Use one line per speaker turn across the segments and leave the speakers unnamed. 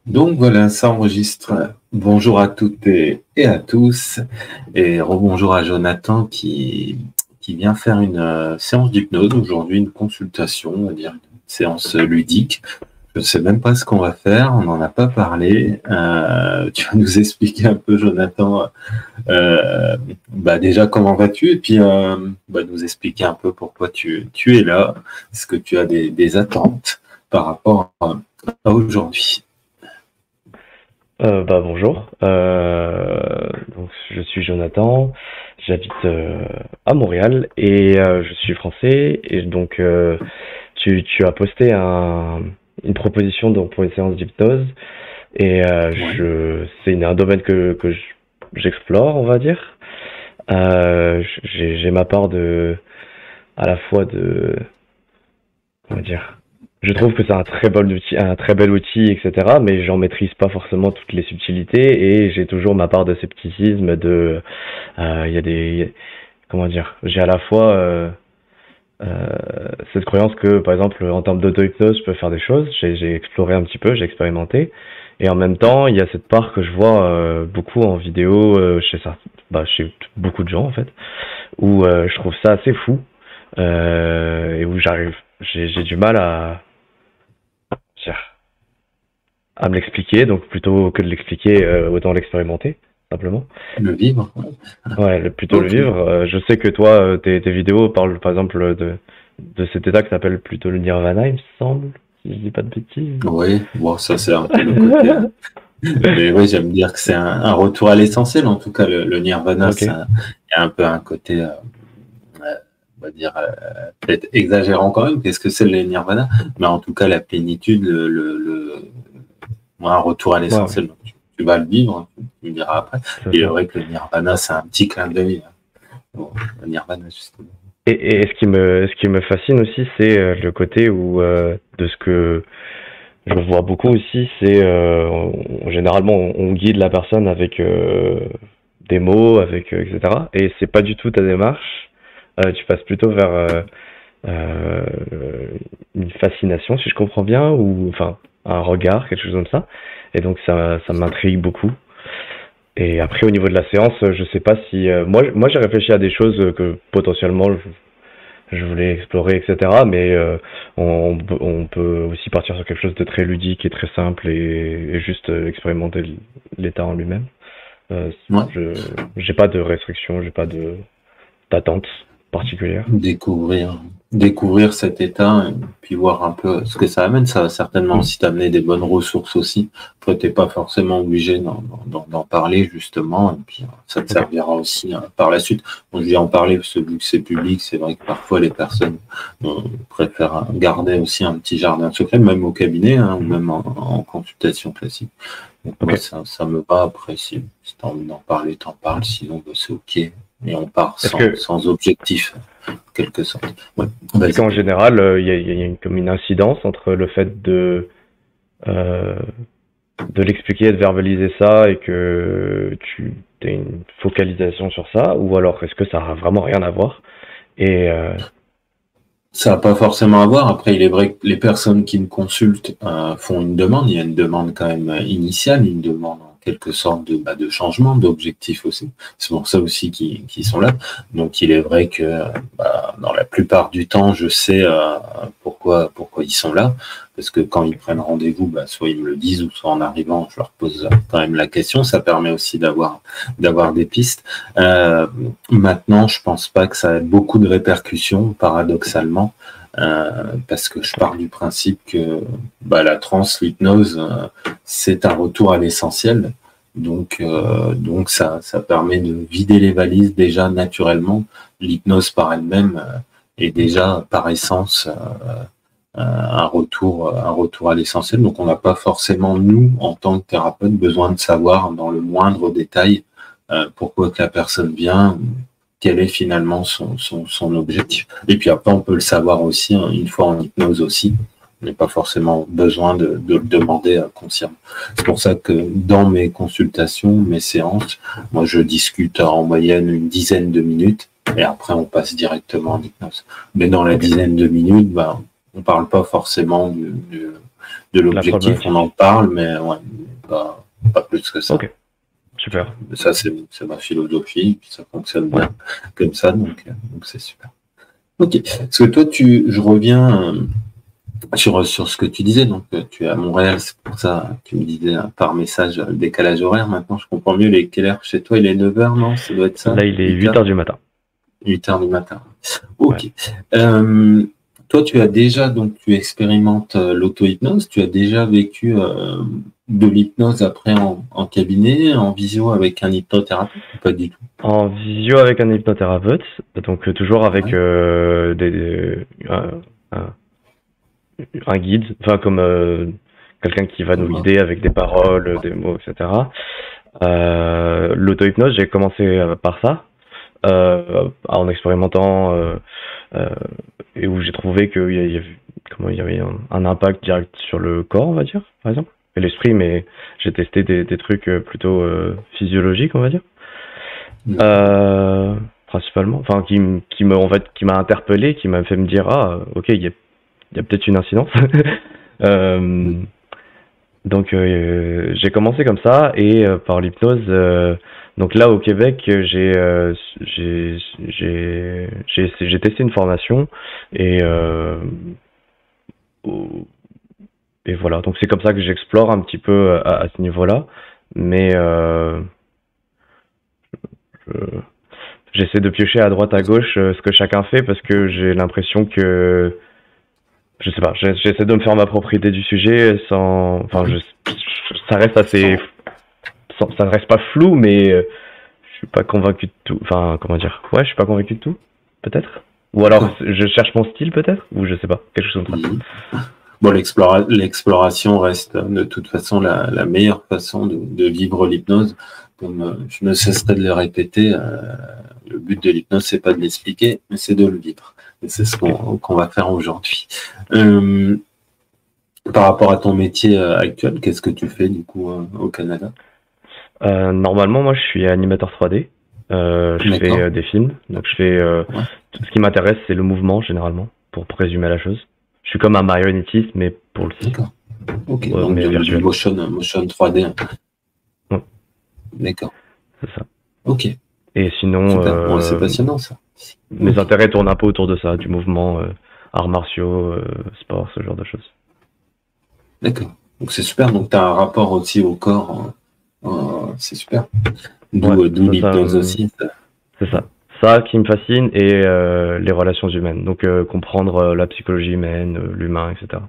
Donc voilà, ça enregistre. Bonjour à toutes et à tous. Et rebonjour à Jonathan qui vient faire une séance d'hypnose aujourd'hui, une consultation, on va dire une séance ludique. Je ne sais même pas ce qu'on va faire, on n'en a pas parlé. Tu vas nous expliquer un peu, Jonathan, déjà comment vas-tu et puis nous expliquer un peu pourquoi tu es là. Est-ce que tu as des attentes par rapport à aujourd'hui?
Bonjour. Donc je suis Jonathan, j'habite à Montréal et je suis français et donc tu as posté une proposition donc pour une séance d'hypnose et
Oui.
c'est un domaine que j'explore, on va dire. J'ai ma part de à la fois de, on va dire, je trouve que c'est un très bel outil, etc. Mais j'en maîtrise pas forcément toutes les subtilités et j'ai toujours ma part de scepticisme. Il y a comment dire, j'ai à la fois cette croyance que, par exemple, en termes d'auto-hypnose, je peux faire des choses. J'ai exploré un petit peu, j'ai expérimenté, et en même temps, il y a cette part que je vois beaucoup en vidéo chez beaucoup de gens en fait, où je trouve ça assez fou et où j'ai du mal dire, à me l'expliquer, donc plutôt que de l'expliquer, autant l'expérimenter, simplement.
Le vivre.
Ouais, plutôt le
Ok.
vivre. Je sais que toi, tes vidéos parlent par exemple de cet état que s'appelle plutôt le nirvana, il me semble, si je dis pas de bêtises.
Oui, bon, ça c'est un peu le côté. Mais oui, j'aime dire que c'est un retour à l'essentiel. En tout cas, le nirvana,
Ok.
il y a un peu un côté, on va dire, peut-être exagérant quand même. Qu'est-ce que c'est le nirvana? Mais en tout cas, la plénitude, un retour à
Ouais, ouais,
l'essentiel. Donc, tu vas le vivre, hein, tu me diras après.
c'est
Il est
ça.
vrai que le nirvana, c'est un petit clin d'œil, hein. Bon, le nirvana, justement.
Et ce qui me fascine aussi, c'est le côté où de ce que je vois beaucoup aussi, c'est généralement on guide la personne avec des mots, avec etc. Et c'est pas du tout ta démarche. Tu passes plutôt vers euh, une fascination, si je comprends bien, ou enfin un regard, quelque chose comme ça. Et donc ça m'intrigue beaucoup. Et après, au niveau de la séance, je sais pas si moi j'ai réfléchi à des choses que potentiellement je voulais explorer, etc. Mais on peut aussi partir sur quelque chose de très ludique et très simple et juste expérimenter l'état en lui-même.
Ouais.
Je j'ai pas de restrictions, j'ai pas de d'attente particulière.
Découvrir cet état et puis voir un peu ce que ça amène. Ça va certainement
Mm.
aussi t'amener des bonnes ressources aussi. Toi, t'es pas forcément obligé d'en parler justement. Et puis, ça te
Ok.
servira aussi par la suite. Bon, je vais en parler parce que vu que c'est public, c'est vrai que parfois les personnes préfèrent garder aussi un petit jardin secret, même au cabinet, hein, ou
Mhm.
même en consultation classique. Donc
Ok.
moi, ça me va. Après, si tu as envie d'en parler, t'en parles. Sinon, bah, c'est OK. Et on part
Est-ce que
sans objectif, en quelque sorte. Ouais,
est-ce
vas-y.
qu'en général, il y a comme une incidence entre le fait euh, de l'expliquer, de verbaliser ça et que tu aies une focalisation sur ça, ou alors est-ce que ça a vraiment rien à voir? Et
Ça n'a pas forcément à voir. Après, il est vrai que les personnes qui me consultent font une demande. Il y a une demande quand même initiale, une demande en quelque sorte de changement, d'objectif aussi. C'est pour ça aussi qu'ils sont là. Donc, il est vrai que dans la plupart du temps, je sais pourquoi ils sont là. Parce que quand ils prennent rendez-vous, soit ils me le disent, ou soit en arrivant, je leur pose quand même la question. Ça permet aussi d'avoir des pistes. Euh, Maintenant, je pense pas que ça ait beaucoup de répercussions, paradoxalement, parce que je pars du principe que la transe, l'hypnose, c'est un retour à l'essentiel. Donc ça permet de vider les valises déjà naturellement. L'hypnose par elle-même est déjà par essence un retour à l'essentiel. Donc on n'a pas forcément, nous, en tant que thérapeute, besoin de savoir dans le moindre détail pourquoi que la personne vient, quel est finalement son objectif. Et puis après, on peut le savoir aussi, hein, une fois en hypnose aussi. On n'a pas forcément besoin de le demander consciemment. C'est pour ça que dans mes consultations, mes séances, moi je discute en moyenne une dizaine de minutes et après on passe directement en hypnose. Mais dans la
ok,
dizaine de minutes, on parle pas forcément de l'objectif, on en parle, mais ouais, pas plus que ça.
Ok, super.
Ça, c'est ma philosophie, puis ça fonctionne bien comme ça, donc c'est super. Ok. Parce que toi, je reviens sur ce que tu disais. Donc, tu es à Montréal, c'est pour ça que tu me disais par message le décalage horaire. Maintenant, je comprends mieux. Quelle heure chez toi? Il est 9h, non? Ça doit être ça?
Là, il est 8h du matin.
8h du matin. Ok. Toi, tu expérimentes l'auto-hypnose. Tu as déjà vécu de l'hypnose après en cabinet, en visio avec un hypnothérapeute ou pas du tout?
En visio avec un hypnothérapeute, donc toujours avec un guide, enfin comme quelqu'un qui va nous guider avec des paroles, des mots, etc. L'auto-hypnose, j'ai commencé par ça, en expérimentant et où j'ai trouvé qu'il y avait un impact direct sur le corps, on va dire, par exemple, et l'esprit, mais j'ai testé des trucs plutôt physiologiques, on va dire. Principalement, enfin qui m'a interpellé, qui m'a fait me dire ok, il y a peut-être une incidence. Donc j'ai commencé comme ça et par l'hypnose. Donc là au Québec, j'ai testé une formation et voilà. Donc c'est comme ça que j'explore un petit peu à ce niveau-là, mais j'essaie de piocher à droite à gauche ce que chacun fait parce que j'ai l'impression que je sais pas, j'essaie de me faire ma propre idée du sujet sans, enfin ça reste assez, ça reste pas flou, mais je suis pas convaincu de tout. Enfin comment dire, ouais, je suis pas convaincu de tout, peut-être. Ou alors je cherche mon style peut-être, ou je sais pas, quelque chose comme ça.
Bon, l'exploration reste de toute façon la meilleure façon de vivre l'hypnose. Comme je ne cesserai de le répéter, le but de l'hypnose, c'est pas de l'expliquer, mais c'est de le vivre. Et c'est ce qu'on va faire aujourd'hui. Par rapport à ton métier actuel, qu'est-ce que tu fais du coup au Canada?
Normalement, moi, je suis animateur 3D. Je fais des films, donc je fais tout ce qui m'intéresse, c'est le mouvement généralement, pour résumer la chose. Je suis comme un marionnettiste, mais pour le film.
D'accord. Ok. Donc du motion 3D.
Ouais.
D'accord.
C'est ça.
Ok.
Et sinon,
c'est passionnant ça.
Mes intérêts tournent un peu autour de ça, du mouvement, arts martiaux, sport, ce genre de choses.
D'accord. Donc c'est super. Donc tu as un rapport aussi au corps. C'est super. D'où l'hypnose aussi.
C'est ça. Ça qui me fascine et les relations humaines. Donc comprendre la psychologie humaine, l'humain, etc.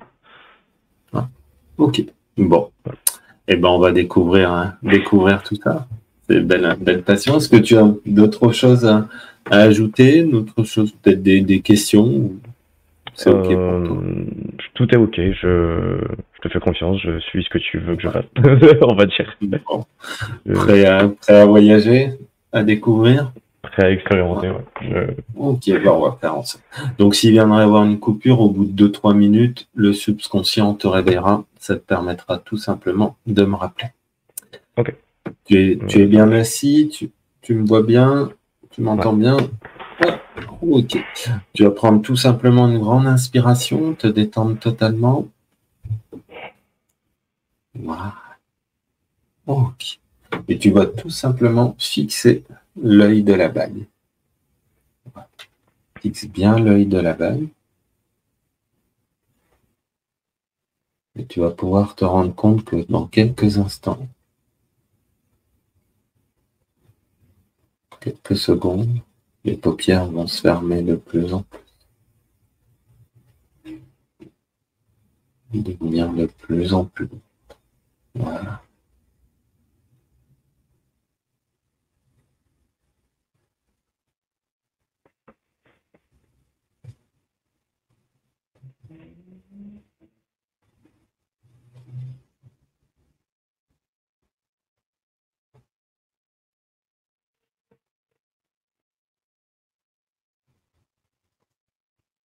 Ah, ok. Bon. Voilà. Eh ben on va découvrir tout ça. C'est une belle passion. Est-ce que tu as d'autres choses à ajouter, d'autres choses, peut-être des questions? C'est ok pour toi.
Tout est ok. Je te fais confiance. Je suis ce que tu veux que je fasse. On va dire.
Bon. Prêt à voyager, à découvrir?
Prêt à expérimenter, ouais.
Ok, on va faire ensemble. Donc, s'il viendrait y avoir une coupure, au bout de 2-3 minutes, le subconscient te réveillera. Ça te permettra tout simplement de me rappeler.
Ok.
Tu es bien assis, tu me vois bien, tu m'entends bien. Ok. Tu vas prendre tout simplement une grande inspiration, te détendre totalement. Voilà. Ok. Et tu vas tout simplement fixer l'œil de la bague. Fixe bien l'œil de la bague. Et tu vas pouvoir te rendre compte que dans quelques instants, quelques secondes, les paupières vont se fermer de plus en plus. Devenir de plus en plus. Voilà.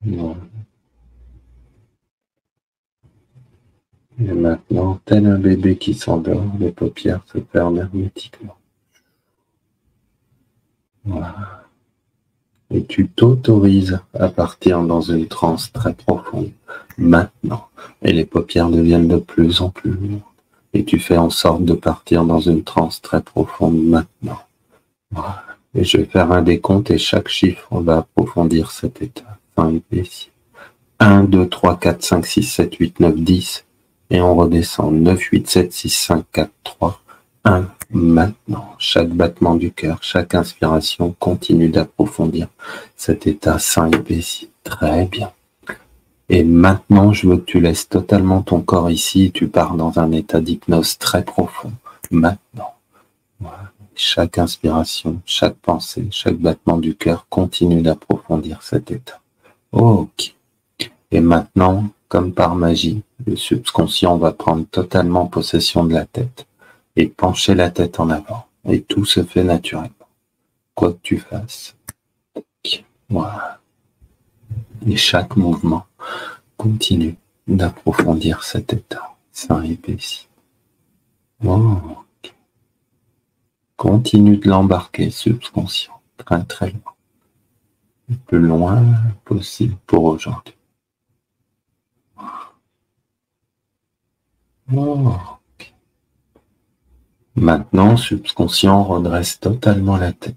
Voilà. Et maintenant, tel un bébé qui s'endort, les paupières se ferment hermétiquement. Voilà. Et tu t'autorises à partir dans une transe très profonde, maintenant. Et les paupières deviennent de plus en plus lourdes. Et tu fais en sorte de partir dans une transe très profonde maintenant. Voilà. Et je vais faire un décompte et chaque chiffre va approfondir cet état. 5 et 6. 1, 2, 3, 4, 5, 6, 7, 8, 9, 10. Et on redescend. 9, 8, 7, 6, 5, 4, 3, 1. Maintenant, chaque battement du cœur, chaque inspiration continue d'approfondir cet état sain et paisible. Très bien. Et maintenant, je veux que tu laisses totalement ton corps ici et tu pars dans un état d'hypnose très profond. Maintenant. Voilà. Chaque inspiration, chaque pensée, chaque battement du cœur continue d'approfondir cet état. Ok. Et maintenant, comme par magie, le subconscient va prendre totalement possession de la tête et pencher la tête en avant. Et tout se fait naturellement. Quoi que tu fasses. Voilà. Et chaque mouvement continue d'approfondir cet état sain et paisible. Ok. Continue de l'embarquer, subconscient, très très loin. Le plus loin possible pour aujourd'hui. Ok. Maintenant, subconscient, redresse totalement la tête.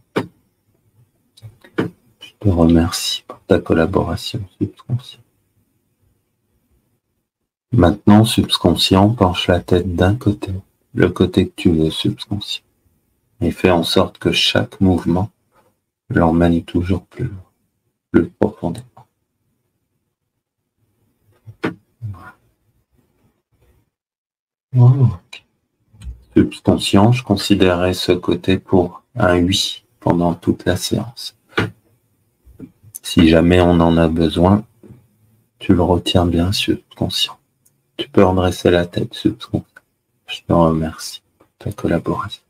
Je te remercie pour ta collaboration, subconscient. Maintenant, subconscient, penche la tête d'un côté, le côté que tu veux, subconscient, et fais en sorte que chaque mouvement l'emmène toujours plus loin, plus profondément. Ok. Subconscient, je considérerais ce côté pour un oui pendant toute la séance. Si jamais on en a besoin, tu le retiens bien, subconscient. Tu peux redresser la tête, subconscient. Je te remercie pour ta collaboration.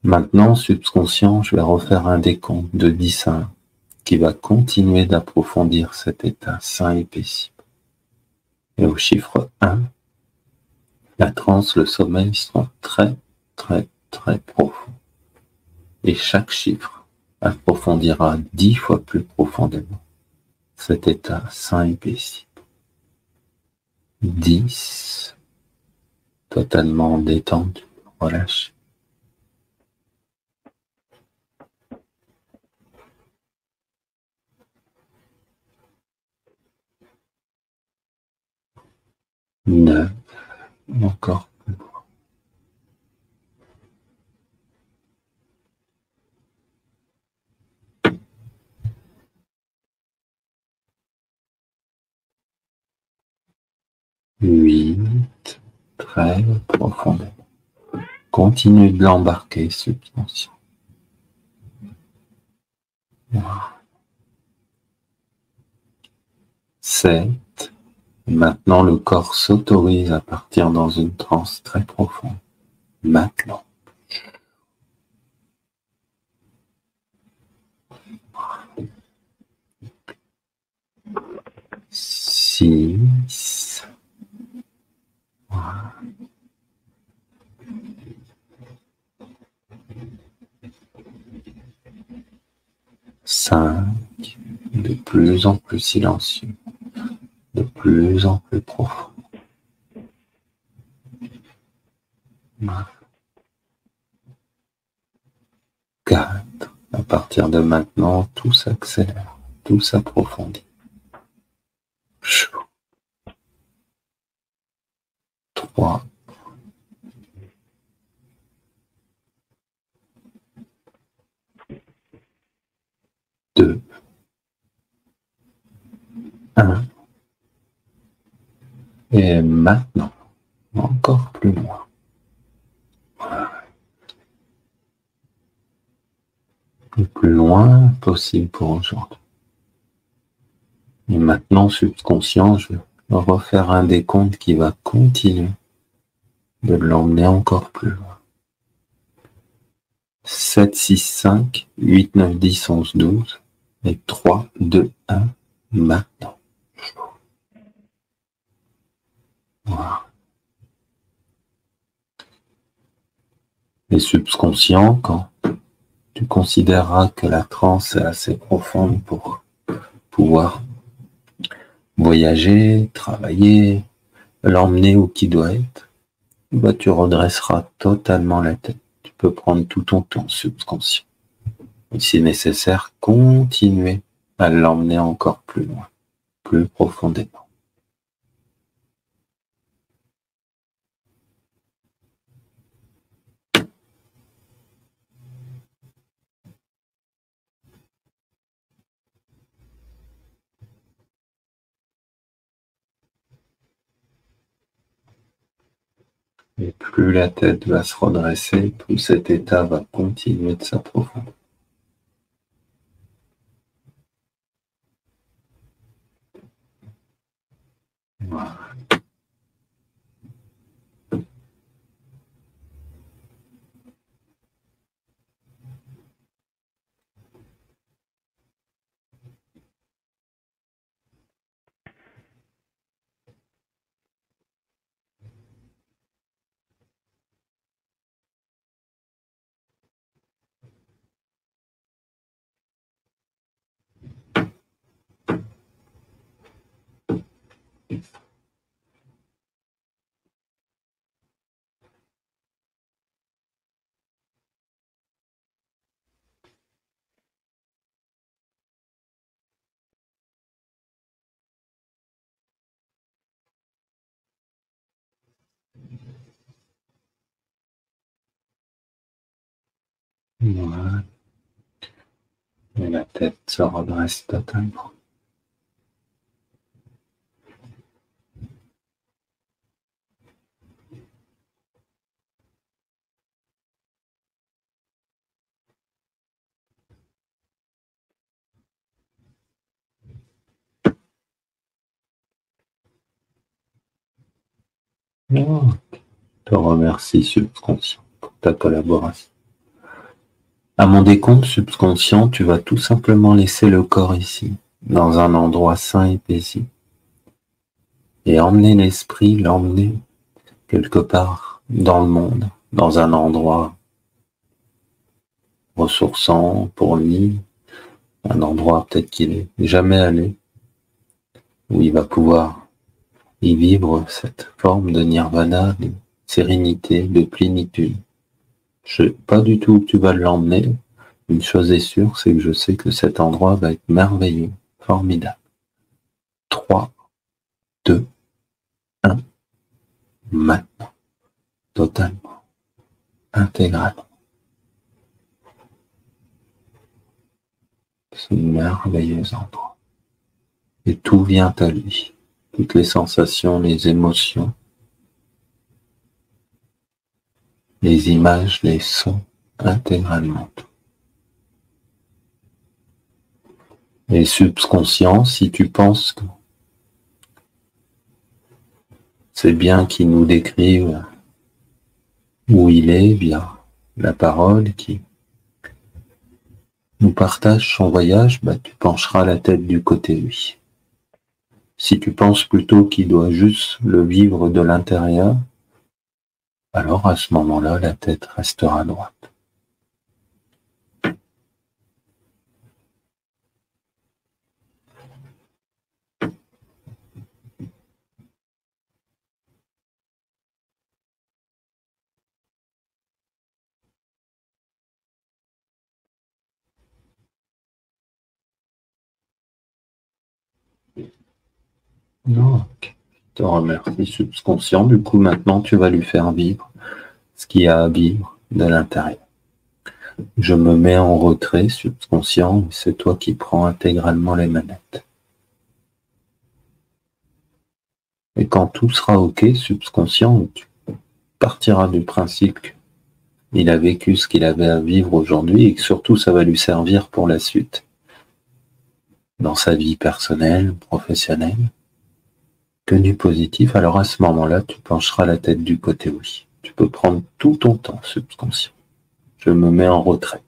Maintenant, subconscient, je vais refaire un décompte de 10 à 1 qui va continuer d'approfondir cet état sain et paisible. Et au chiffre 1, la transe, le sommeil sont très, très, très profonds. Et chaque chiffre approfondira 10 fois plus profondément cet état sain et paisible. 10, totalement détendu, relâché. 9, encore. 8, très profondément. Continue de l'embarquer, subconscient. 7. Maintenant, le corps s'autorise à partir dans une transe très profonde. Maintenant. 6. 5. De plus en plus silencieux. De plus en plus profond. 4. À partir de maintenant, tout s'accélère, tout s'approfondit. 3. 2. 1. Et maintenant, encore plus loin. Le plus loin possible pour aujourd'hui. Et maintenant, subconscient, je vais refaire un décompte qui va continuer de l'emmener encore plus loin. 7, 6, 5, 8, 9, 10, 11, 12, et 3, 2, 1, maintenant. Voilà. Et subconscient, quand Tu considéreras que la transe est assez profonde pour pouvoir voyager, travailler, l'emmener où qui doit être. Bah, tu redresseras totalement la tête. Tu peux prendre tout ton temps subconscient. Et si nécessaire, continuer à l'emmener encore plus loin, plus profondément. Et plus la tête va se redresser, plus cet état va continuer de s'approfondir. Voilà. Voilà. Et la tête se redresse totalement. Oh, je te remercie subconscient pour ta collaboration. À mon décompte subconscient, tu vas tout simplement laisser le corps ici, dans un endroit sain et paisible, et emmener l'esprit, l'emmener quelque part dans le monde, dans un endroit ressourçant pour lui, un endroit peut-être qu'il n'est jamais allé, où il va pouvoir y vivre cette forme de nirvana, de sérénité, de plénitude. Je ne sais pas du tout où tu vas l'emmener. Une chose est sûre, c'est que je sais que cet endroit va être merveilleux, formidable. 3, 2, 1, maintenant, totalement, intégralement. Ce merveilleux endroit. Et tout vient à lui. Toutes les sensations, les émotions, les images, les sons, intégralement tout. Et subconscient, si tu penses que c'est bien qu'il nous décrive où il est, bien la parole qui nous partage son voyage, bah, tu pencheras la tête du côté lui. Si tu penses plutôt qu'il doit juste le vivre de l'intérieur, alors à ce moment-là, la tête restera droite. Non, ok. Je te remercie, subconscient. Du coup, maintenant, tu vas lui faire vivre ce qu'il y a à vivre de l'intérieur. Je me mets en retrait, subconscient, et c'est toi qui prends intégralement les manettes. Et quand tout sera ok, subconscient, tu partiras du principe qu'il a vécu ce qu'il avait à vivre aujourd'hui et que surtout ça va lui servir pour la suite, dans sa vie personnelle, professionnelle, que du positif. Alors à ce moment-là, tu pencheras la tête du côté oui. Tu peux prendre tout ton temps, subconscient. Je me mets en retrait.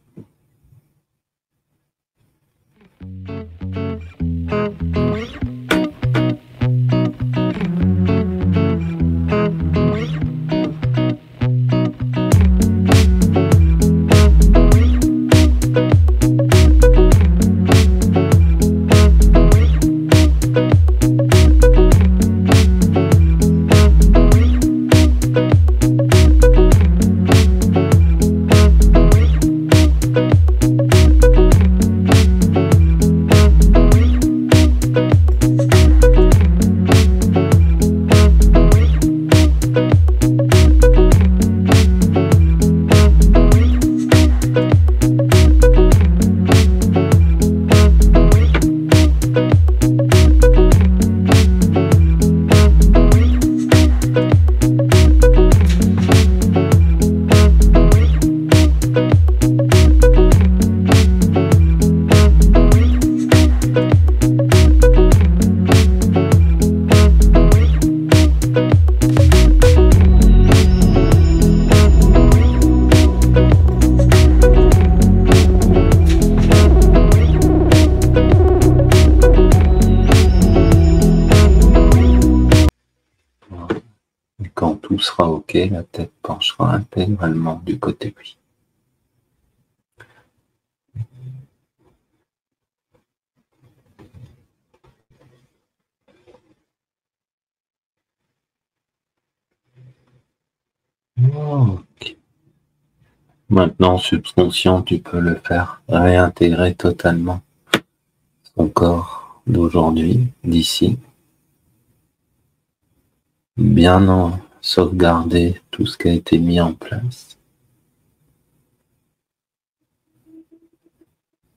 quand tout sera OK, la tête penchera intégralement du côté oui. OK. Maintenant, subconscient, tu peux le faire réintégrer totalement son corps d'aujourd'hui, d'ici. Bien en sauvegarder tout ce qui a été mis en place.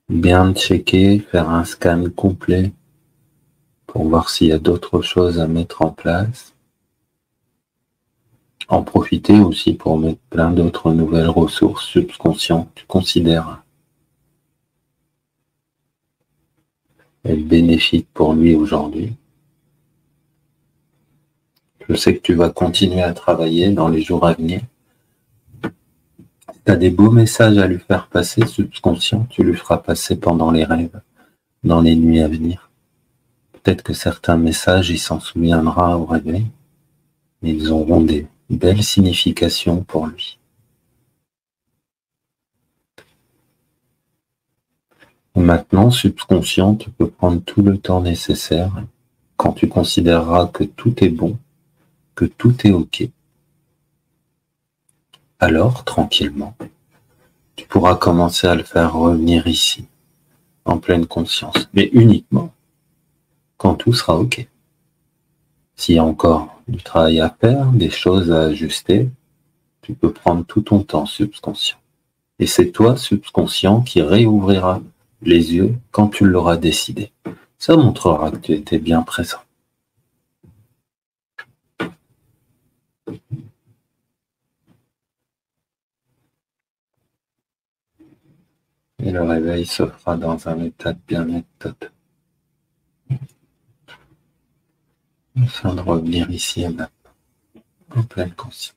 Bien checker, faire un scan complet pour voir s'il y a d'autres choses à mettre en place. En profiter aussi pour mettre plein d'autres nouvelles ressources subconscientes que tu considères être bénéfiques pour lui aujourd'hui. Je sais que tu vas continuer à travailler dans les jours à venir. Tu as des beaux messages à lui faire passer, subconscient, tu lui feras passer pendant les rêves, dans les nuits à venir. Peut-être que certains messages, il s'en souviendra au réveil, mais ils auront des belles significations pour lui. Maintenant, subconscient, tu peux prendre tout le temps nécessaire quand tu considéreras que tout est bon, que tout est OK. Alors, tranquillement, tu pourras commencer à le faire revenir ici, en pleine conscience, mais uniquement quand tout sera OK. S'il y a encore du travail à faire, des choses à ajuster, tu peux prendre tout ton temps subconscient. Et c'est toi, subconscient, qui réouvrira les yeux quand tu l'auras décidé. Ça montrera que tu étais bien présent. Et le réveil se fera dans un état de bien-être total. Afin de revenir ici et maintenant, en pleine conscience.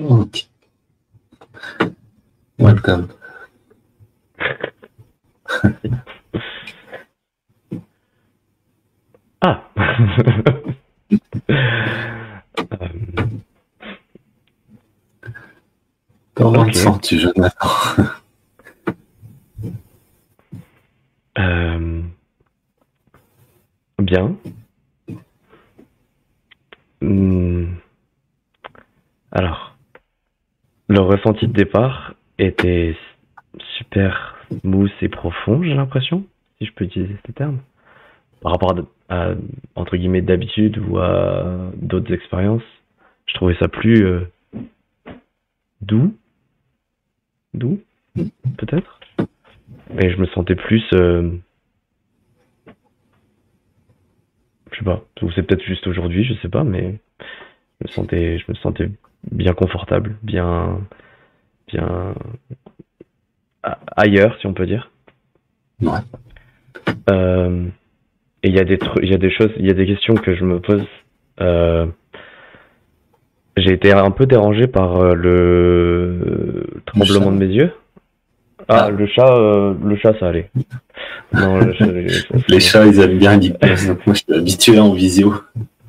Ok. Welcome.
Ah.
Comment te sens-tu, Jonathan?
Bien. Alors, le ressenti de départ était super smooth et profond, j'ai l'impression, si je peux utiliser ce terme, par rapport à entre guillemets d'habitude ou à d'autres expériences. Je trouvais ça plus doux, peut-être, mais je me sentais plus, je sais pas, ou c'est peut-être juste aujourd'hui, je sais pas, mais je me sentais bien confortable, bien ailleurs, si on peut dire.
Ouais.
Et il y a des choses, il y a des questions que je me pose. J'ai été un peu dérangé par le tremblement de mes yeux. Ah, le chat, ça allait. Non,
les chats, ils aiment bien l'hypnose, donc moi je suis habitué en visio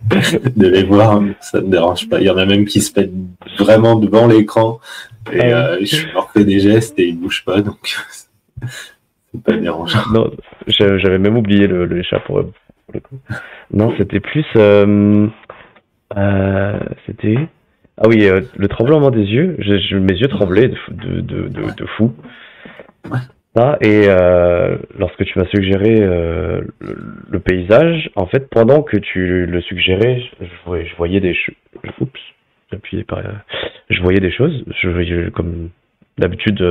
de les voir, ça ne me dérange pas. Il y en a même qui se mettent vraiment devant l'écran et je leur fais des gestes et ils ne bougent pas, donc c'est pas dérangeant.
Non, j'avais même oublié les chats pour le coup. Non, c'était plus... c'était... Ah oui, le tremblement des yeux, mes yeux tremblaient de fou.
Ouais.
Ça, et lorsque tu m'as suggéré le paysage, en fait, pendant que tu le suggérais, je voyais des choses. Oups, j'ai appuyé par... Je voyais des choses, je voyais comme d'habitude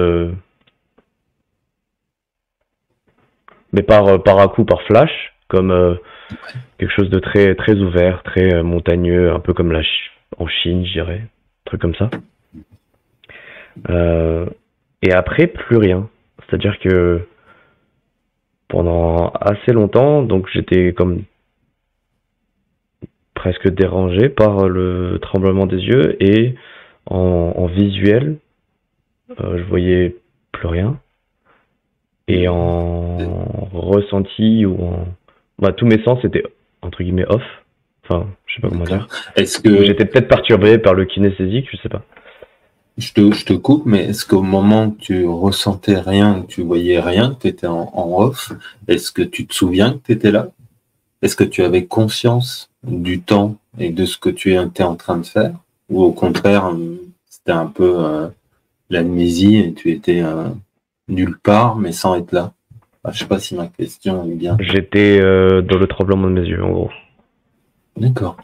mais par à coup, par flash, comme quelque chose de très très ouvert, très montagneux, un peu comme en Chine, je dirais, un truc comme ça. Euh, et après, plus rien. C'est-à-dire que pendant assez longtemps, donc j'étais comme presque dérangé par le tremblement des yeux et en visuel, je voyais plus rien. Et en ressenti ou en... Bah, tous mes sens étaient entre guillemets off. Enfin, je sais pas comment dire.
Est-ce
Ou
que
j'étais peut-être perturbé par le kinesthésique, je sais pas.
je te coupe, mais est-ce qu'au moment que tu ressentais rien, que tu voyais rien, que tu étais en off, est-ce que tu te souviens que tu étais là? Est-ce que tu avais conscience du temps et de ce que tu étais en train de faire? Ou au contraire, c'était un peu l'amnésie et tu étais nulle part, mais sans être là? Je ne sais pas si ma question est bien.
J'étais dans le tremblement de mes yeux, en gros.
D'accord.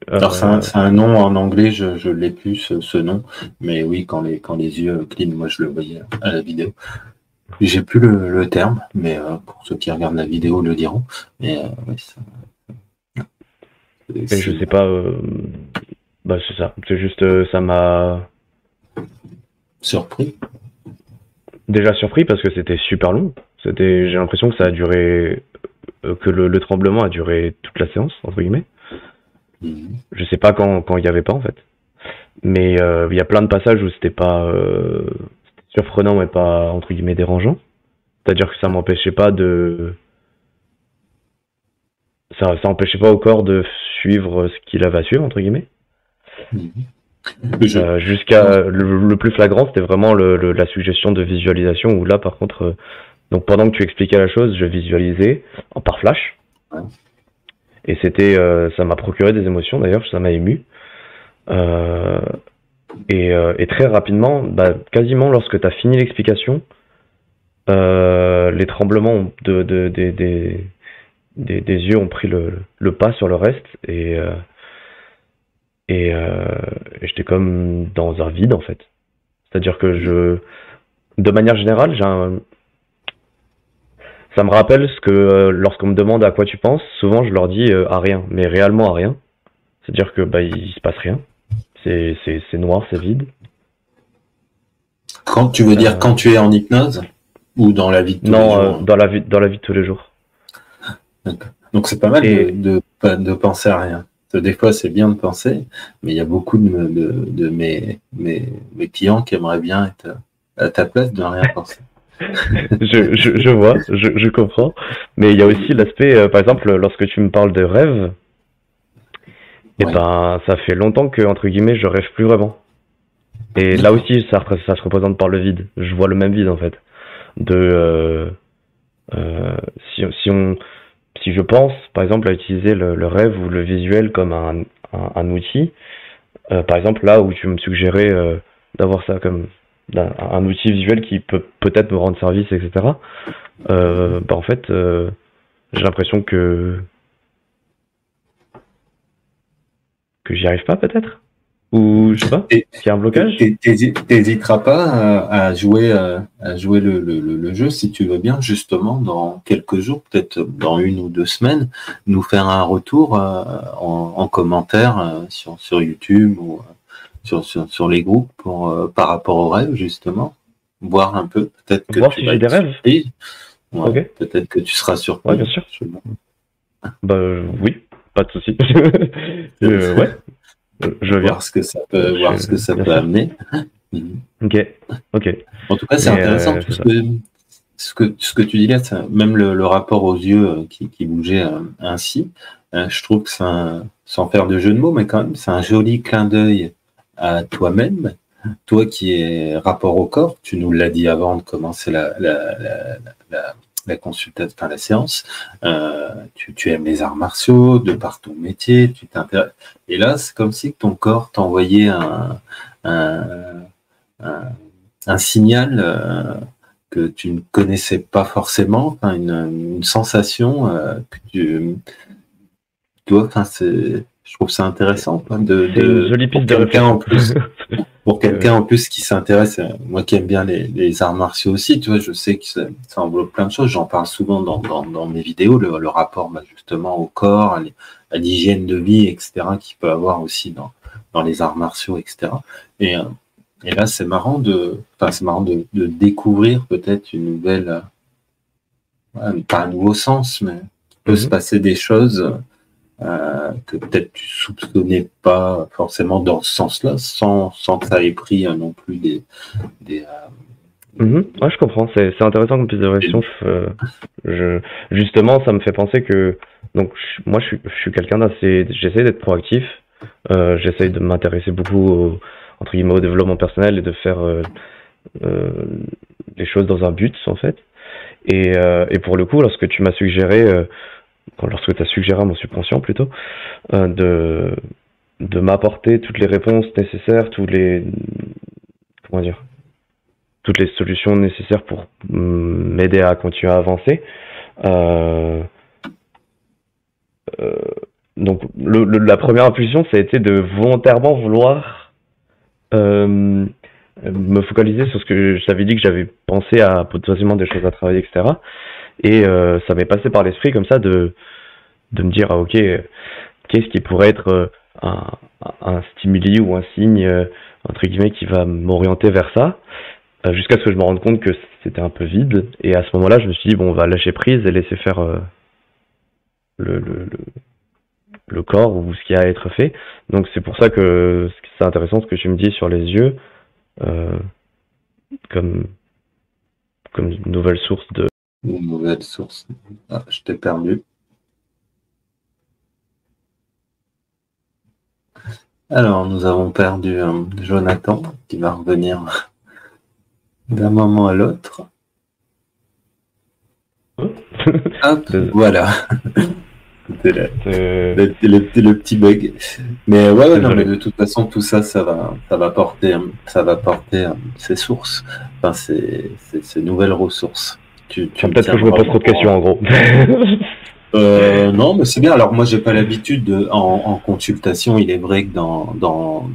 Alors c'est un nom en anglais, je l'ai plus ce nom, mais oui, quand les yeux clignent, moi je le voyais à la vidéo. J'ai plus le terme, mais pour ceux qui regardent la vidéo le diront. Mais oui,
mais je sais pas. Bah c'est ça. C'est juste ça m'a
surpris.
déjà surpris parce que c'était super long. J'ai l'impression que ça a duré, que le tremblement a duré toute la séance entre guillemets. Je sais pas quand il y avait pas en fait. Mais il y a plein de passages où c'était pas surprenant mais pas entre guillemets dérangeant. C'est-à-dire que ça m'empêchait pas ça empêchait pas au corps de suivre ce qu'il avait à suivre entre guillemets. Jusqu'à le plus flagrant, c'était vraiment la suggestion de visualisation où là par contre donc pendant que tu expliquais la chose, je visualisais par flash. Et c'était ça m'a procuré des émotions d'ailleurs, ça m'a ému. Et très rapidement, bah, quasiment lorsque tu as fini l'explication, les tremblements des yeux ont pris le pas sur le reste et j'étais comme dans un vide en fait. C'est-à-dire que de manière générale, ça me rappelle ce que lorsqu'on me demande à quoi tu penses, souvent je leur dis à rien, mais réellement à rien. C'est-à-dire que bah il se passe rien. C'est noir, c'est vide.
Quand tu veux dire quand tu es en hypnose ou dans la vie de tous les jours?
Non, dans la vie de tous les jours.
D'accord. Donc c'est pas mal de penser à rien. Des fois c'est bien de penser, mais il y a beaucoup de mes clients qui aimeraient bien être à ta place de ne rien penser.
je vois, je comprends. Mais il y a aussi l'aspect, par exemple, lorsque tu me parles de rêve, et ben ça fait longtemps que entre guillemets je rêve plus vraiment. Et là aussi ça se représente par le vide. Je vois le même vide en fait. Si je pense par exemple à utiliser le rêve ou le visuel comme un outil, par exemple là où tu me suggérais d'avoir ça comme un outil visuel qui peut peut-être me rendre service, etc. Bah en fait j'ai l'impression que j'y arrive pas peut-être, ou je sais pas, qu'il y a un blocage.
T'hésiteras pas à jouer le jeu si tu veux bien, justement dans quelques jours, peut-être dans 1 ou 2 semaines, nous faire un retour en commentaire sur YouTube ou sur les groupes par rapport aux rêves, justement, voir un peu, peut-être que
voir si j'ai des rêves.
Ouais, okay. Peut-être que tu seras surpris.
Ouais, bien sûr. Bah oui, pas de souci. Ouais, je viens.
Voir ce que ça peut, amener.
Ok.
En tout cas, c'est intéressant tout ce que tu dis là, même le rapport aux yeux qui bougeait ainsi. Je trouve que sans faire de jeu de mots, mais quand même, c'est un joli clin d'œil à toi-même. Toi qui es rapport au corps, tu nous l'as dit avant de commencer la consultation, enfin la séance, tu aimes les arts martiaux, de par ton métier, tu t'intéresses. Et là, c'est comme si ton corps t'envoyait un signal que tu ne connaissais pas forcément, une sensation que tu vois, Je trouve ça intéressant quoi,
C'est une jolie piste de réflexion.
Pour quelqu'un en plus qui s'intéresse, moi qui aime bien les arts martiaux aussi, tu vois, je sais que ça enveloppe plein de choses. J'en parle souvent dans mes vidéos, le rapport justement au corps, à l'hygiène de vie, etc., qu'il peut avoir aussi dans les arts martiaux, etc. Et là, c'est marrant de découvrir peut-être une nouvelle, pas un nouveau sens, mais il peut se passer des choses que peut-être tu soupçonnais pas forcément dans ce sens-là, sans que ça ait pris non plus des
Ouais, je comprends, c'est intéressant comme piste de réflexion. Justement, ça me fait penser que donc moi je suis quelqu'un d'assez, j'essaie d'être proactif, j'essaie de m'intéresser beaucoup entre guillemets au développement personnel et de faire les choses dans un but en fait. Et pour le coup, lorsque tu m'as suggéré lorsque tu as suggéré à mon subconscient plutôt de m'apporter toutes les réponses nécessaires, toutes les solutions nécessaires pour m'aider à continuer à avancer. Donc la première impulsion, ça a été de volontairement vouloir me focaliser sur ce que je t'avais dit que j'avais pensé à potentiellement des choses à travailler, etc. Et ça m'est passé par l'esprit comme ça de me dire ok, qu'est-ce qui pourrait être un stimuli ou un signe entre guillemets qui va m'orienter vers ça, jusqu'à ce que je me rende compte que c'était un peu vide. Et à ce moment-là, je me suis dit bon, on va lâcher prise et laisser faire le corps ou ce qui a à être fait. Donc c'est pour ça que c'est intéressant ce que tu me dis sur les yeux, comme une nouvelle source de...
Une nouvelle source. Ah, je t'ai perdu. Alors, nous avons perdu Jonathan, qui va revenir d'un moment à l'autre. Hop, voilà. C'était le petit bug. Mais ouais, non, mais de toute façon, tout ça, ça va porter ses sources, enfin, ses nouvelles ressources.
Peut-être que je me pose trop de questions, en gros.
Non, mais c'est bien. Alors moi, j'ai pas l'habitude en consultation. Il est vrai que dans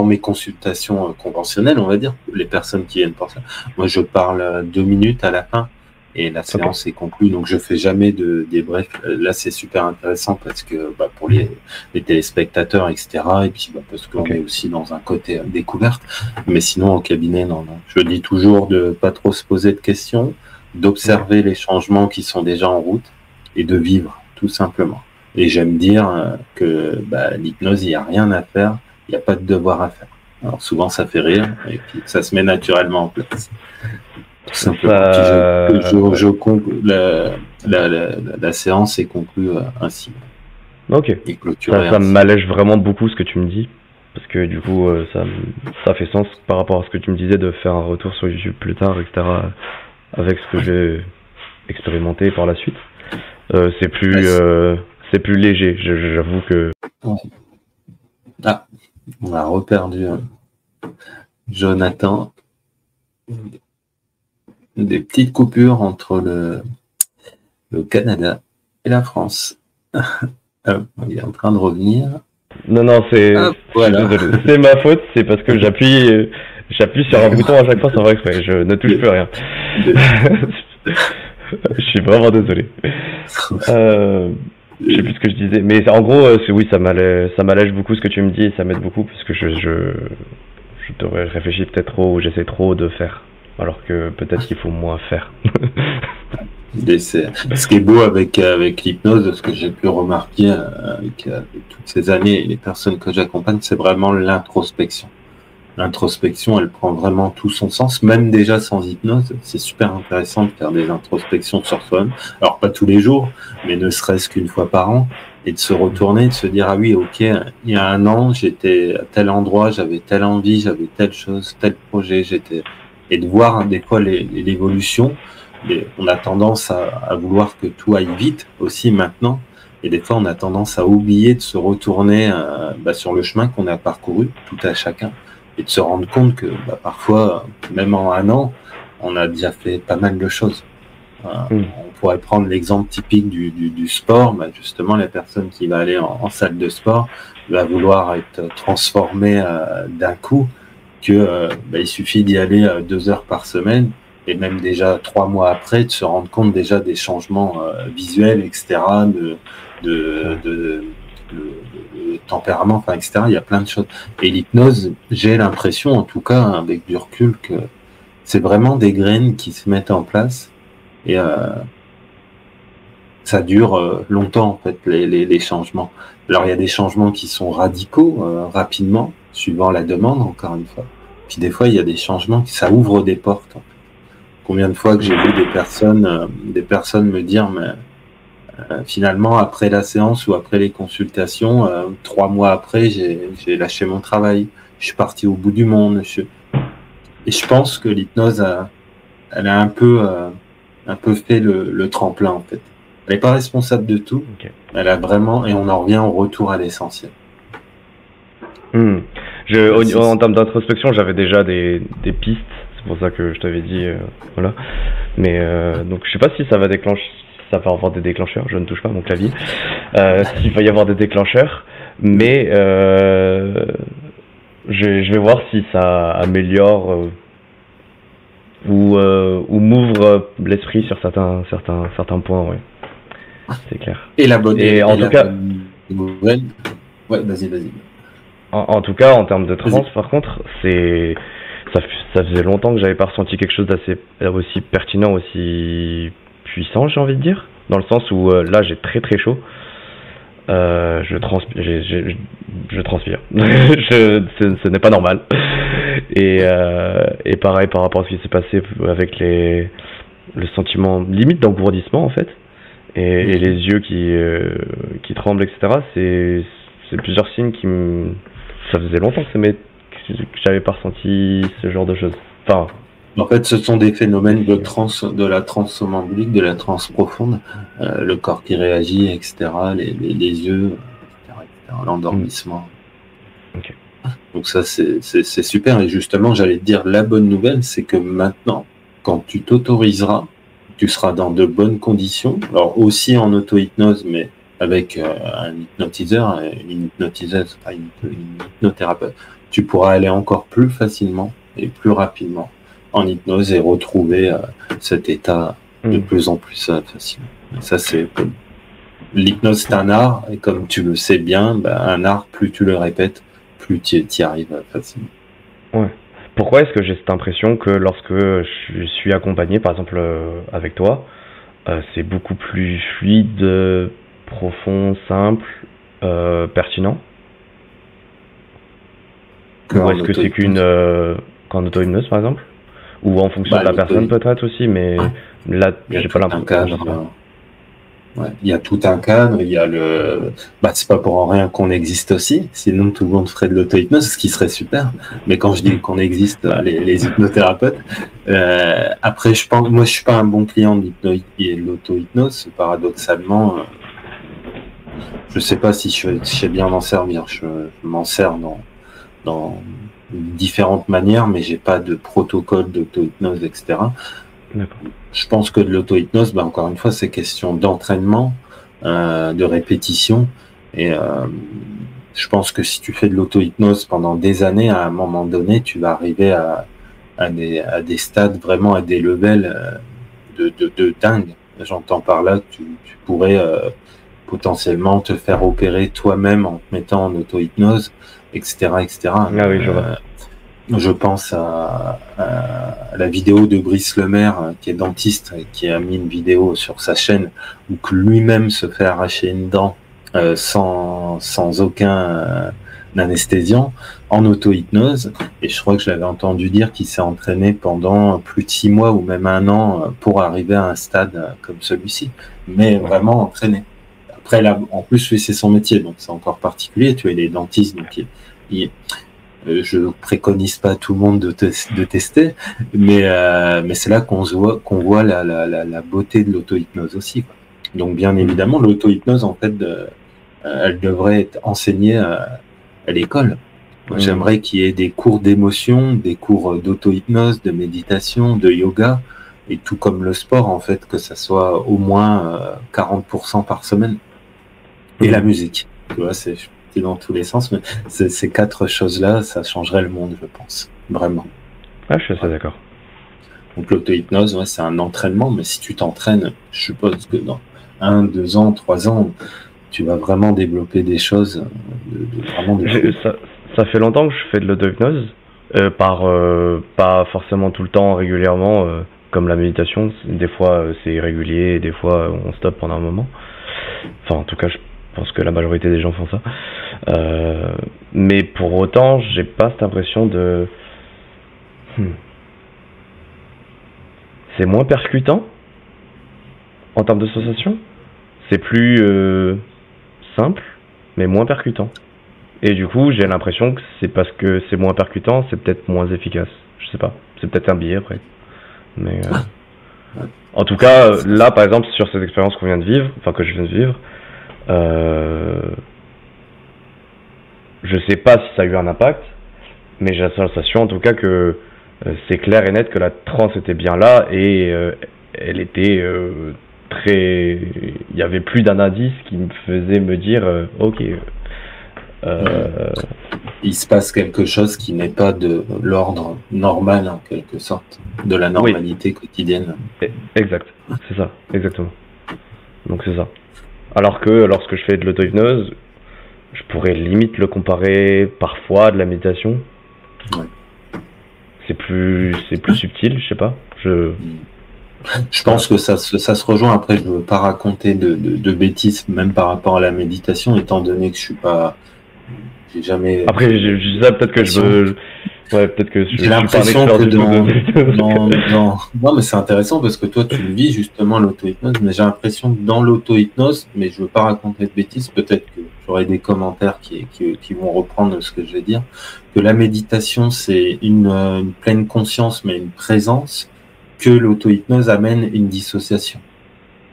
mes consultations conventionnelles, on va dire, les personnes qui viennent pour ça, moi, je parle 2 minutes à la fin et la séance est conclue. Donc, je fais jamais de débrief. Là, c'est super intéressant parce que pour les téléspectateurs, etc. Et puis parce qu'on est aussi dans un côté découverte. Mais sinon, au cabinet, non. Je dis toujours de pas trop se poser de questions, d'observer les changements qui sont déjà en route et de vivre, tout simplement. Et j'aime dire que l'hypnose, il n'y a rien à faire, il n'y a pas de devoir à faire. Alors souvent, ça fait rire, et puis ça se met naturellement en place. Tout simplement. La séance est conclue ainsi.
Ok. Ça m'allège vraiment beaucoup ce que tu me dis, parce que du coup, ça fait sens par rapport à ce que tu me disais de faire un retour sur YouTube plus tard, etc., avec ce que j'ai expérimenté par la suite. C'est plus léger, j'avoue que...
Ah, on a reperdu Jonathan. Des petites coupures entre le Canada et la France. Il est en train de revenir.
Non, c'est
voilà.
C'est ma faute, c'est parce que j'appuie sur un bouton à chaque fois sans faire exprès, je ne touche plus rien. Je suis vraiment désolé. Je sais plus ce que je disais, mais en gros, oui, ça m'allège beaucoup ce que tu me dis et ça m'aide beaucoup parce que je réfléchis peut-être trop ou j'essaie trop de faire, alors que peut-être qu'il faut moins faire.
Ce qui est beau avec l'hypnose, ce que j'ai pu remarquer avec toutes ces années et les personnes que j'accompagne, c'est vraiment l'introspection. L'introspection, elle prend vraiment tout son sens, même déjà sans hypnose. C'est super intéressant de faire des introspections sur soi-même. Alors, pas tous les jours, mais ne serait-ce qu'une fois par an, et de se retourner, de se dire, ah oui, ok, il y a 1 an, j'étais à tel endroit, j'avais telle envie, j'avais telle chose, tel projet, et de voir des fois l'évolution. On a tendance à vouloir que tout aille vite aussi maintenant. Et des fois, on a tendance à oublier de se retourner sur le chemin qu'on a parcouru, tout à chacun. Et de se rendre compte que parfois, même en 1 an, on a déjà fait pas mal de choses.
Mm.
On pourrait prendre l'exemple typique du sport. Bah, justement, la personne qui va aller en salle de sport va vouloir être transformée d'un coup, que bah, il suffit d'y aller 2 heures par semaine, et même déjà 3 mois après, de se rendre compte déjà des changements visuels, etc., de tempérament, enfin, etc. Il y a plein de choses. Et l'hypnose, j'ai l'impression, en tout cas, avec du recul, que c'est vraiment des graines qui se mettent en place, et ça dure longtemps, en fait, les changements. Alors, il y a des changements qui sont radicaux, rapidement, suivant la demande, encore une fois. Puis des fois, il y a des changements qui ça ouvre des portes. En fait. Combien de fois que j'ai vu des personnes me dire, mais finalement, après la séance ou après les consultations, 3 mois après, j'ai lâché mon travail. Je suis parti au bout du monde. Et je pense que l'hypnose elle a un peu fait le tremplin, en fait. Elle n'est pas responsable de tout.
Ok.
Elle a vraiment, et on en revient au retour à l'essentiel.
Mm. En termes d'introspection, j'avais déjà des pistes. C'est pour ça que je t'avais dit, voilà. Mais donc, je sais pas si ça va déclencher, si ça va avoir des déclencheurs. Je ne touche pas à mon clavier. S'il va y avoir des déclencheurs, mais je vais voir si ça améliore ou m'ouvre l'esprit sur certains points. Ouais, c'est clair.
Et la bonne,
Et en tout cas,
nouvelle. Ouais, vas-y.
En tout cas, en termes de transe, par contre, ça faisait longtemps que j'avais pas ressenti quelque chose d'assez aussi pertinent, aussi puissant, j'ai envie de dire, dans le sens où là, j'ai très très chaud. Je transpire. Ce n'est pas normal. Et pareil par rapport à ce qui s'est passé avec le sentiment limite d'engourdissement en fait, et les yeux qui tremblent, etc. C'est plusieurs signes ça faisait longtemps que j'avais pas ressenti ce genre de choses. Enfin,
en fait, ce sont des phénomènes de la transe somnambulique, de la transe profonde, le corps qui réagit, etc., les yeux, etc., l'endormissement.
Okay.
Donc ça, c'est super. Et justement, j'allais te dire, la bonne nouvelle, c'est que maintenant, quand tu t'autoriseras, tu seras dans de bonnes conditions. Alors aussi en auto-hypnose, mais avec un hypnotiseur, une hypnotiseuse, une hypnothérapeute, tu pourras aller encore plus facilement et plus rapidement en hypnose et retrouver cet état de plus en plus facilement. Ça, c'est l'hypnose, c'est un art, et comme tu le sais bien, un art, plus tu le répètes, plus tu y arrives facilement.
Ouais. Pourquoi est-ce que j'ai cette impression que lorsque je suis accompagné, par exemple avec toi, c'est beaucoup plus fluide, profond, simple, pertinent? Ou est-ce que c'est qu'en auto-hypnose, par exemple? Ou en fonction de la personne peut-être aussi, mais là, j'ai pas l'impression.
Ouais, il y a tout un cadre, il y a c'est pas pour rien qu'on existe aussi, sinon tout le monde ferait de l'auto-hypnose, ce qui serait super. Mais quand je dis qu'on existe, les hypnothérapeutes, après, moi je suis pas un bon client de l'auto-hypnose, paradoxalement, je sais pas si je sais bien m'en servir, je m'en sers dans différentes manières, mais j'ai pas de protocole d'auto-hypnose, etc. Je pense que de l'auto-hypnose, encore une fois, c'est question d'entraînement, de répétition. Et je pense que si tu fais de l'auto-hypnose pendant des années, à un moment donné, tu vas arriver à des stades, vraiment à des levels de dingue. J'entends par là que tu pourrais potentiellement te faire opérer toi-même en te mettant en auto-hypnose, etc., etc.
Ah oui, je vois.
Je pense à la vidéo de Brice Lemaire, qui est dentiste, et qui a mis une vidéo sur sa chaîne où que lui-même se fait arracher une dent sans aucun anesthésiant en auto-hypnose. Et je crois que je l'avais entendu dire qu'il s'est entraîné pendant plus de 6 mois ou même 1 an pour arriver à un stade comme celui-ci. Mais vraiment entraîné. Après, là, en plus, lui, c'est son métier, donc c'est encore particulier. Tu vois, il est dentiste, donc je préconise pas à tout le monde de tester, mais c'est là qu'on voit la beauté de l'auto-hypnose aussi, quoi. Donc bien évidemment, l'auto-hypnose, en fait, elle devrait être enseignée à l'école. Moi, j'aimerais qu'il y ait des cours d'émotion, des cours d'auto-hypnose, de méditation, de yoga, Et tout comme le sport, en fait, que ça soit au moins 40% par semaine. Et la musique. Tu vois, c'est dans tous les sens, mais ces 4 choses-là, ça changerait le monde, je pense. Vraiment.
Ah, je suis assez d'accord.
Donc l'auto-hypnose, ouais, c'est un entraînement, mais si tu t'entraînes, je suppose que dans 1, 2 ans, 3 ans, tu vas vraiment développer des choses vraiment de fou.
Ça fait longtemps que je fais de l'auto-hypnose, pas forcément tout le temps, régulièrement, comme la méditation. Des fois c'est irrégulier, des fois on stoppe pendant un moment. Enfin, en tout cas, je pense que la majorité des gens font ça. Mais pour autant, j'ai pas cette impression de... C'est moins percutant en termes de sensation. C'est plus simple, mais moins percutant. Et du coup, j'ai l'impression que c'est parce que c'est moins percutant, c'est peut-être moins efficace. Je sais pas. C'est peut-être un biais après. Mais en tout cas, là, par exemple, sur cette expérience qu'on vient de vivre, enfin que je viens de vivre, je sais pas si ça a eu un impact, mais j'ai la sensation en tout cas que c'est clair et net que la transe était bien là et elle était très... Il y avait plus d'un indice qui me faisait me dire ok.
Il se passe quelque chose qui n'est pas de l'ordre normal en quelque sorte, de la normalité quotidienne.
Exact, c'est ça, exactement. Donc c'est ça. Alors que lorsque je fais de l'auto-hypnose, je pourrais limite le comparer parfois à de la méditation.
Ouais.
C'est plus subtil, je sais pas. Je
pense que ça se rejoint. Après, je ne veux pas raconter de bêtises, même par rapport à la méditation, étant donné que je suis pas... J'ai jamais...
Après, je disais peut-être que je veux... Ouais, peut-être que
j'ai l'impression que non, mais c'est intéressant parce que toi, tu le vis justement l'auto-hypnose, mais j'ai l'impression que dans l'auto-hypnose, mais je veux pas raconter de bêtises, peut-être que j'aurai des commentaires qui vont reprendre ce que je vais dire, que la méditation, c'est une pleine conscience, mais une présence, que l'auto-hypnose amène une dissociation.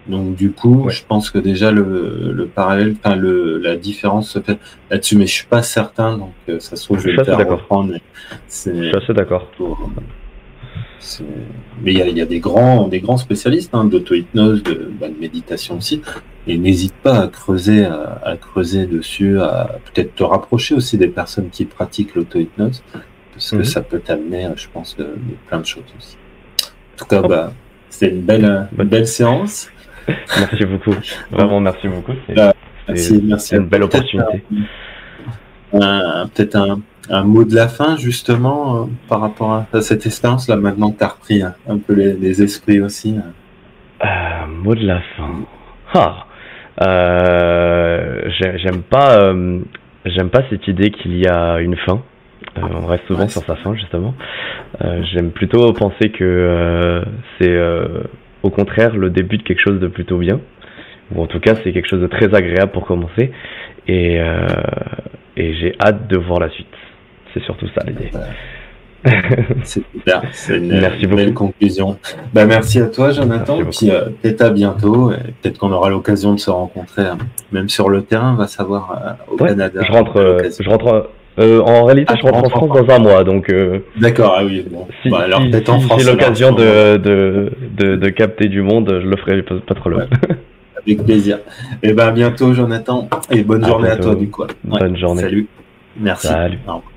Donc du coup, je pense que déjà le parallèle, enfin la différence se fait là-dessus, mais je suis pas certain, donc ça se trouve je vais le faire reprendre.
Je suis assez d'accord.
Mais il y a des grands spécialistes d'auto-hypnose, de méditation aussi, et n'hésite pas à creuser dessus, à peut-être te rapprocher aussi des personnes qui pratiquent l'auto-hypnose, parce que ça peut t'amener, je pense, de plein de choses aussi. En tout cas, c'était une belle séance.
Merci beaucoup. Vraiment, merci beaucoup.
Merci.
Une belle opportunité.
Peut-être un mot de la fin, justement, par rapport à cette expérience, là, maintenant que tu as repris un peu les esprits aussi.
Mot de la fin. J'aime pas cette idée qu'il y a une fin. On reste souvent sur sa fin, justement. J'aime plutôt penser que c'est au contraire le début de quelque chose de plutôt bien, ou en tout cas c'est quelque chose de très agréable pour commencer, et j'ai hâte de voir la suite. C'est surtout ça l'idée.
C'est super, c'est une belle conclusion. Merci à toi, Jonathan, et puis peut-être à bientôt, et peut-être qu'on aura l'occasion de se rencontrer, même sur le terrain, on va savoir, au Canada.
Je rentre en réalité, je rentre en France dans un mois, donc...
D'accord, ah oui, bon. Alors peut-être en France.
Si j'ai l'occasion de capter du monde, je le ferai pas trop loin.
Avec plaisir. Et à bientôt, Jonathan, et bonne journée à toi, du coup.
Bonne journée.
Salut. Merci.
Salut.
Au revoir.